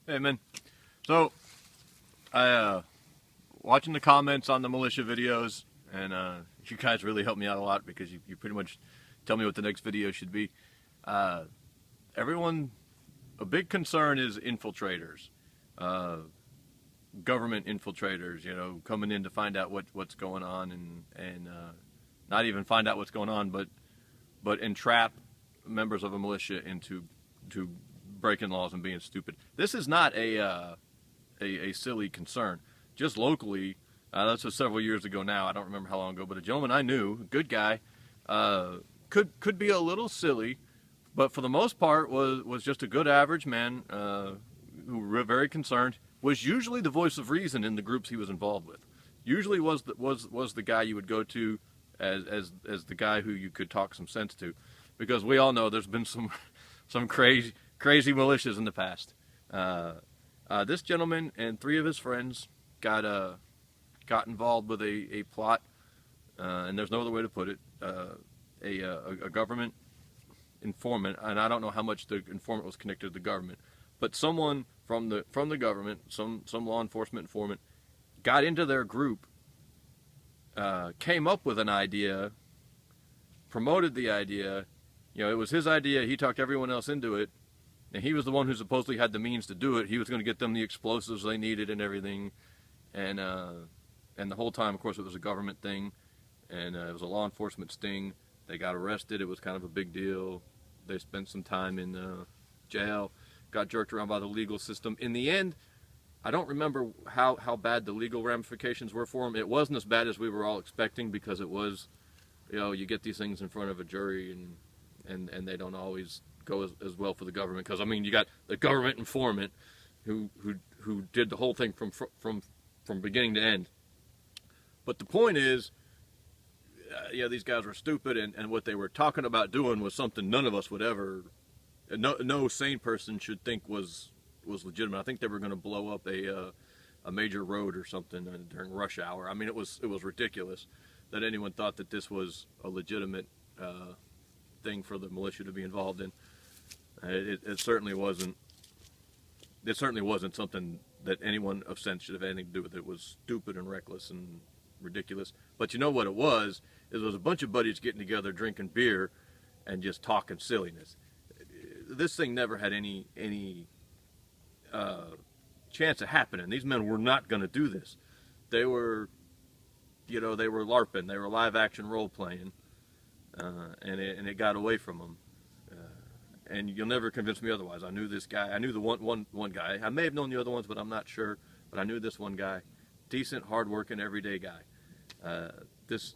Hey man, so I watching the comments on the militia videos, and you guys really help me out a lot because you pretty much tell me what the next video should be. Everyone, a big concern is infiltrators, government infiltrators. You know, coming in to find out what's going on, and not even find out what's going on, but entrap members of a militia into breaking laws and being stupid. This is not a silly concern. Just locally, this was several years ago now. I don't remember how long ago, but a gentleman I knew, a good guy, could be a little silly, but for the most part was just a good average man who were very concerned. Was usually the voice of reason in the groups he was involved with. Usually was the guy you would go to as the guy who you could talk some sense to, because we all know there's been some crazy militias in the past. This gentleman and 3 of his friends got involved with a plot, and there's no other way to put it. A government informant, and I don't know how much the informant was connected to the government, but someone from the government, some law enforcement informant, got into their group, came up with an idea, promoted the idea. You know, it was his idea. He talked everyone else into it. And he was the one who supposedly had the means to do it. He was going to get them the explosives they needed and everything. And the whole time, of course, it was a government thing. And it was a law enforcement sting. They got arrested. It was kind of a big deal. They spent some time in jail. Got jerked around by the legal system. In the end, I don't remember how bad the legal ramifications were for him. It wasn't as bad as we were all expecting, because it was, you know, you get these things in front of a jury and they don't always go as well for the government, because I mean, you got the government informant who did the whole thing from beginning to end. But the point is, yeah, these guys were stupid, and what they were talking about doing was something none of us would ever, no sane person should think was legitimate. I think they were going to blow up a major road or something during rush hour. I mean, it was ridiculous that anyone thought that this was a legitimate thing for the militia to be involved in. It certainly wasn't. It certainly wasn't something that anyone of sense should have anything to do with. It was stupid and reckless and ridiculous. But you know what it was? It was a bunch of buddies getting together, drinking beer, and just talking silliness. This thing never had any chance of happening. These men were not going to do this. They were, you know, they were LARPing. They were live action role playing, and it got away from them. And you'll never convince me otherwise. I knew this guy. I knew the one guy. I may have known the other ones, but I'm not sure. But I knew this one guy. Decent, hard-working, everyday guy. This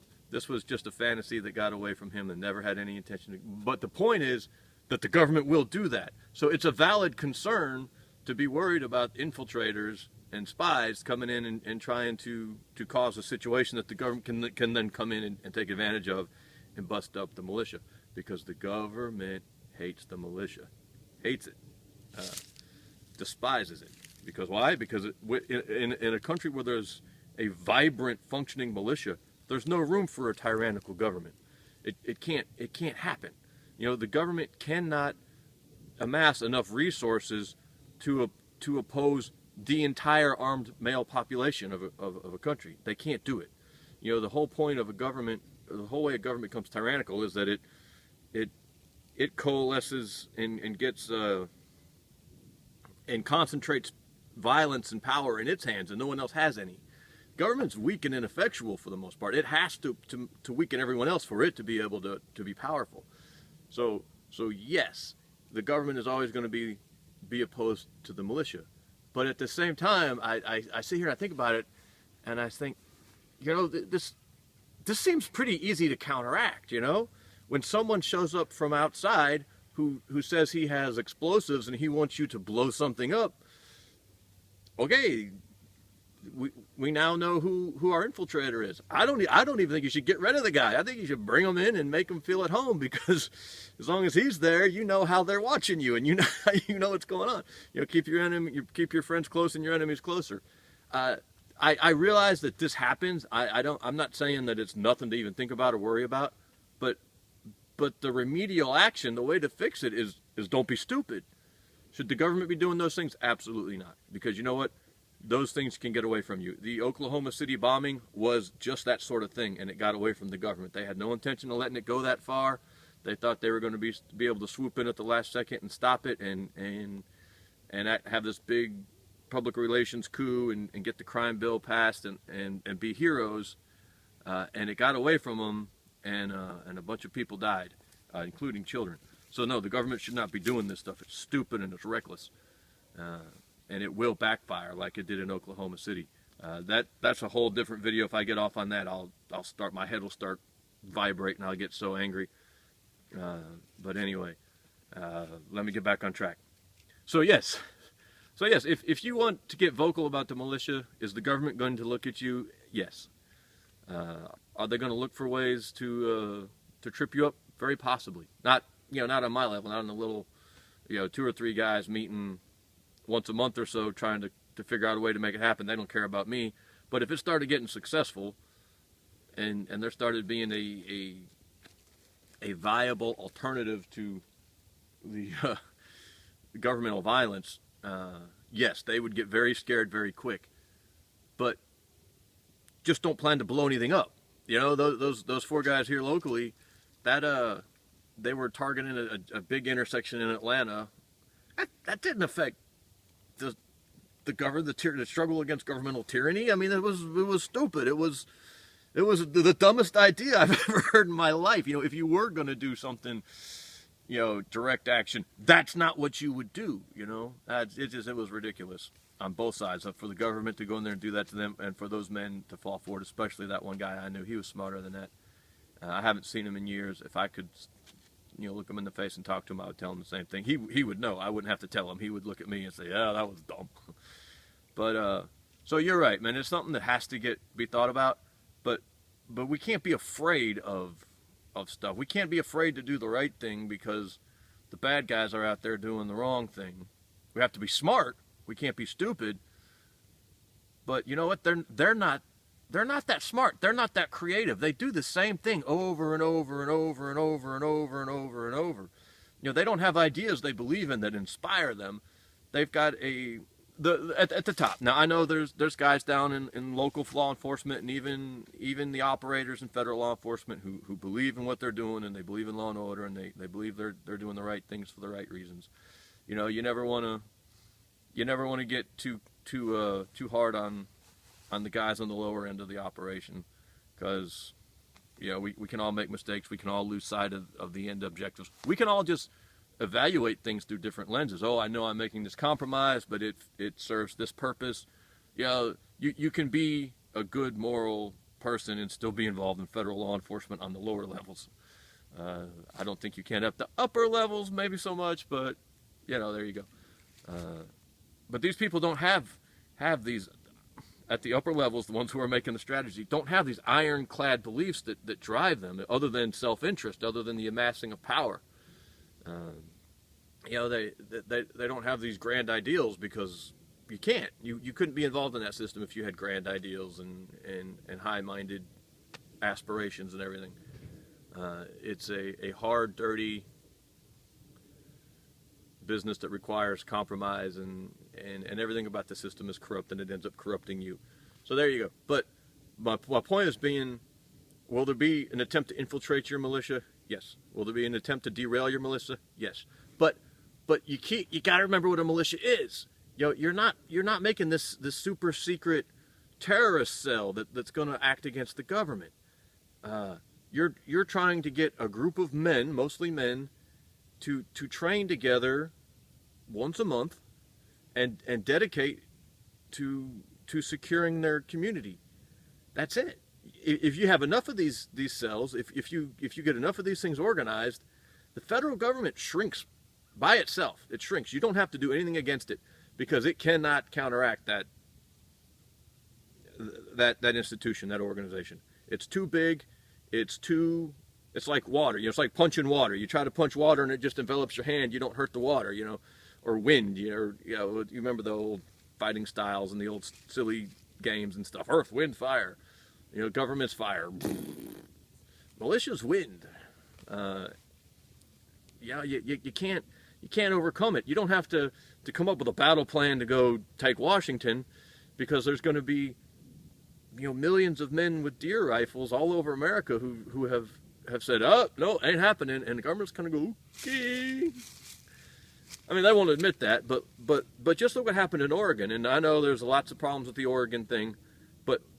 was just a fantasy that got away from him and never had any intention to. But the point is that the government will do that. So it's a valid concern to be worried about infiltrators and spies coming in and trying to cause a situation that the government can then come in and take advantage of and bust up the militia. Because the government hates the militia, hates it, despises it. Because why? Because in a country where there's a vibrant, functioning militia, there's no room for a tyrannical government. It can't happen. You know, the government cannot amass enough resources to oppose the entire armed male population of a country. They can't do it. You know, the whole point of a government, the whole way a government becomes tyrannical is that it coalesces and gets and concentrates violence and power in its hands, and no one else has any. Government's weak and ineffectual for the most part. It has to weaken everyone else for it to be able to be powerful. So yes, the government is always going to be opposed to the militia. But at the same time, I sit here and I think about it, and I think, you know, this seems pretty easy to counteract, you know? When someone shows up from outside who says he has explosives and he wants you to blow something up, okay, we now know who our infiltrator is. I don't even think you should get rid of the guy. I think you should bring him in and make him feel at home, because as long as he's there, you know how they're watching you, and you know what's going on. You know, keep your friends close and your enemies closer. I realize that this happens. I'm not saying that it's nothing to even think about or worry about, but the remedial action, the way to fix it is don't be stupid. Should the government be doing those things? Absolutely not. Because you know what? Those things can get away from you. The Oklahoma City bombing was just that sort of thing, and it got away from the government. They had no intention of letting it go that far. They thought they were going to be able to swoop in at the last second and stop it and have this big public relations coup and get the crime bill passed and be heroes. And it got away from them, and a bunch of people died, including children. So no, the government should not be doing this stuff. It's stupid and it's reckless. And it will backfire like it did in Oklahoma City. That's a whole different video. If I get off on that, my head will start vibrating. I'll get so angry. But anyway, let me get back on track. So yes, if you want to get vocal about the militia, is the government going to look at you? Yes. Are they going to look for ways to trip you up? Very possibly. Not on my level, not on the little, 2 or 3 guys meeting once a month or so trying to figure out a way to make it happen. They don't care about me. But if it started getting successful and there started being a viable alternative to the governmental violence, yes, they would get very scared very quick. But just don't plan to blow anything up. Those 4 guys here locally, that they were targeting a big intersection in Atlanta. That didn't affect the struggle against governmental tyranny. I mean, it was stupid. It was the dumbest idea I've ever heard in my life. If you were going to do something, direct action, that's not what you would do. It was ridiculous on both sides. For the government to go in there and do that to them, and for those men to fall for it, especially that one guy I knew, he was smarter than that. I haven't seen him in years. If I could, look him in the face and talk to him, I would tell him the same thing. He would know. I wouldn't have to tell him. He would look at me and say, "Yeah, that was dumb." But so you're right, man. It's something that has to be thought about. But we can't be afraid of stuff. We can't be afraid to do the right thing because the bad guys are out there doing the wrong thing. We have to be smart. We can't be stupid. But you know what? They're not that smart. They're not that creative. They do the same thing over and over and over and over and over and over and over. They don't have ideas they believe in that inspire them. They've got at the top. Now I know there's guys down in local law enforcement and even the operators in federal law enforcement who believe in what they're doing, and they believe in law and order, and they believe they're doing the right things for the right reasons. You never want to get too hard on the guys on the lower end of the operation, because we can all make mistakes. We can all lose sight of the end objectives. We can all just evaluate things through different lenses. Oh, I know I'm making this compromise, but it serves this purpose. You can be a good moral person and still be involved in federal law enforcement on the lower levels. I don't think you can at the upper levels, maybe so much, but there you go. But these people don't have these at the upper levels. The ones who are making the strategy don't have these ironclad beliefs that drive them, other than self-interest, other than the amassing of power. They don't have these grand ideals because you can't. You couldn't be involved in that system if you had grand ideals and high-minded aspirations and everything. It's a hard, dirty business that requires compromise, and everything about the system is corrupt, and it ends up corrupting you. So there you go. But my point is being, will there be an attempt to infiltrate your militia? Yes. Will there be an attempt to derail your militia? Yes. But you got to remember what a militia is. You're not making this super secret terrorist cell that's going to act against the government. You're trying to get a group of men, mostly men, to train together once a month and dedicate to securing their community. That's it. If you have enough of these cells, if you get enough of these things organized, the federal government shrinks by itself. It shrinks. You don't have to do anything against it, because it cannot counteract that institution, that organization. It's too big. It's like water. It's like punching water. You try to punch water and it just envelops your hand. You don't hurt the water, or wind. You remember the old fighting styles and the old silly games and stuff. Earth, wind, fire. Government's fire. Militia's wind. You you can't overcome it. You don't have to come up with a battle plan to go take Washington, because there's going to be, you know, millions of men with deer rifles all over America who have said, oh, no, ain't happening, and the government's kind of go, okay. I mean, they won't admit that, but just look what happened in Oregon, and I know there's lots of problems with the Oregon thing,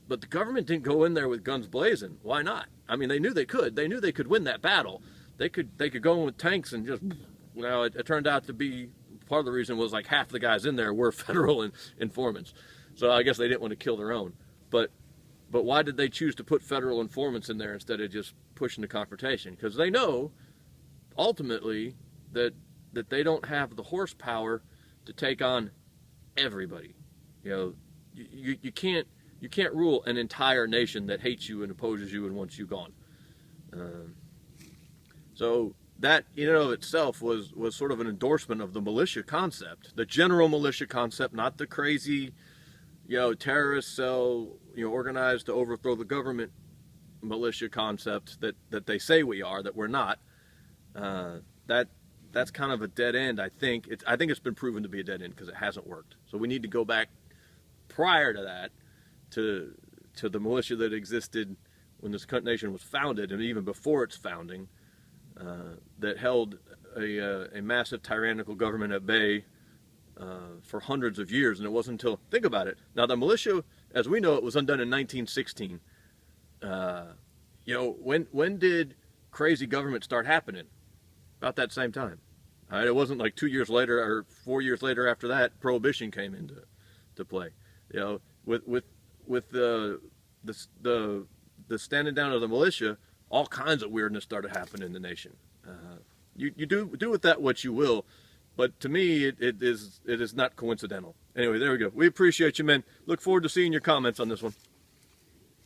but the government didn't go in there with guns blazing. Why not? I mean, they knew they could. They knew they could win that battle. They could go in with tanks and just, you know, it turned out to be, part of the reason was like half the guys in there were federal informants. So I guess they didn't want to kill their own. But why did they choose to put federal informants in there instead of just pushing the confrontation? Because they know, ultimately, that they don't have the horsepower to take on everybody. You know, you can't rule an entire nation that hates you and opposes you and wants you gone. So that, in and of itself, was sort of an endorsement of the militia concept, the general militia concept, not the crazy, you know, terrorist cell, you know, organized to overthrow the government militia concept that they say we are, that we're not. That's kind of a dead end, I think. I think it's been proven to be a dead end because it hasn't worked. So we need to go back prior to that to the militia that existed when this nation was founded, and even before its founding, that held a massive tyrannical government at bay for hundreds of years. And it wasn't until, think about it, now the militia, as we know it, was undone in 1916. You know, when did crazy government start happening? About that same time. It wasn't like 2 years later or 4 years later after that Prohibition came into play. You know, with the standing down of the militia, all kinds of weirdness started happening in the nation. You do with that what you will, but to me it is not coincidental. Anyway, there we go. We appreciate you, men. Look forward to seeing your comments on this one.